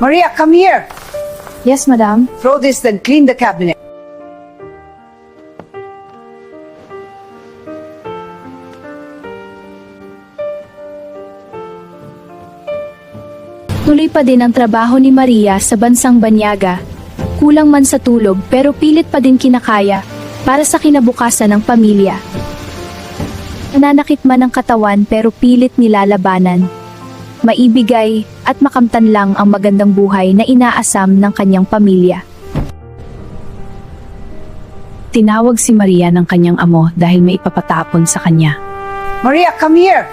Maria, come here. Yes, madam. Throw this, then clean the cabinet. Tuloy pa din ang trabaho ni Maria sa bansang Banyaga. Kulang man sa tulog pero pilit pa din kinakaya para sa kinabukasan ng pamilya. Nananakit man ang katawan pero pilit nilalabanan. Maibigay at makamtan lang ang magandang buhay na inaasam ng kanyang pamilya. Tinawag si Maria ng kanyang amo dahil may ipapatapon sa kanya. Maria, come here.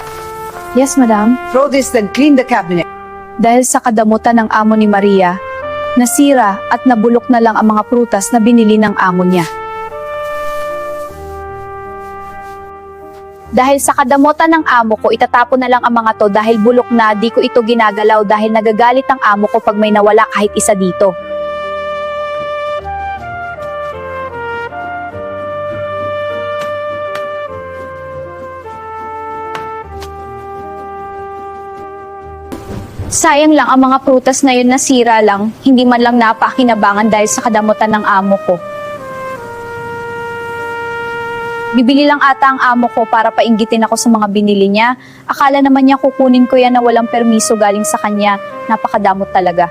Yes, madam. Throw this, then clean the cabinet. Dahil sa kadamutan ng amo ni Maria, nasira at nabulok na lang ang mga prutas na binili ng amo niya. Dahil sa kadamutan ng amo ko, itatapon na lang ang mga to dahil bulok na, di ko ito ginagalaw dahil nagagalit ang amo ko pag may nawala kahit isa dito. Sayang lang ang mga prutas na yun nasira lang, hindi man lang napakinabangan dahil sa kadamutan ng amo ko. Bibili lang ata ang amo ko para painggitin ako sa mga binili niya. Akala naman niya kukunin ko yan na walang permiso galing sa kanya. Napakadamot talaga.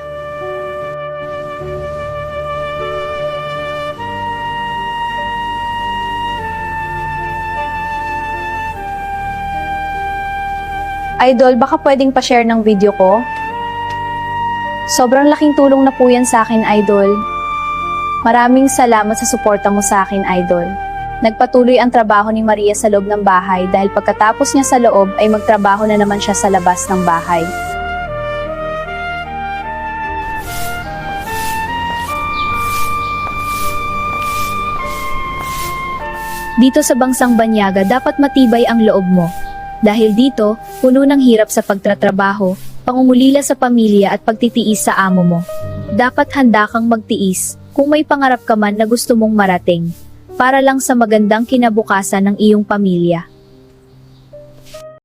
Idol, baka pwedeng pa-share ng video ko? Sobrang laking tulong na po yan sa akin, Idol. Maraming salamat sa suporta mo sa akin, Idol. Nagpatuloy ang trabaho ni Maria sa loob ng bahay dahil pagkatapos niya sa loob ay magtrabaho na naman siya sa labas ng bahay. Dito sa bansang Banyaga, dapat matibay ang loob mo. Dahil dito, puno ng hirap sa pagtatrabaho, pangungulila sa pamilya at pagtitiis sa amo mo. Dapat handa kang magtiis kung may pangarap ka man na gusto mong marating, para lang sa magandang kinabukasan ng iyong pamilya.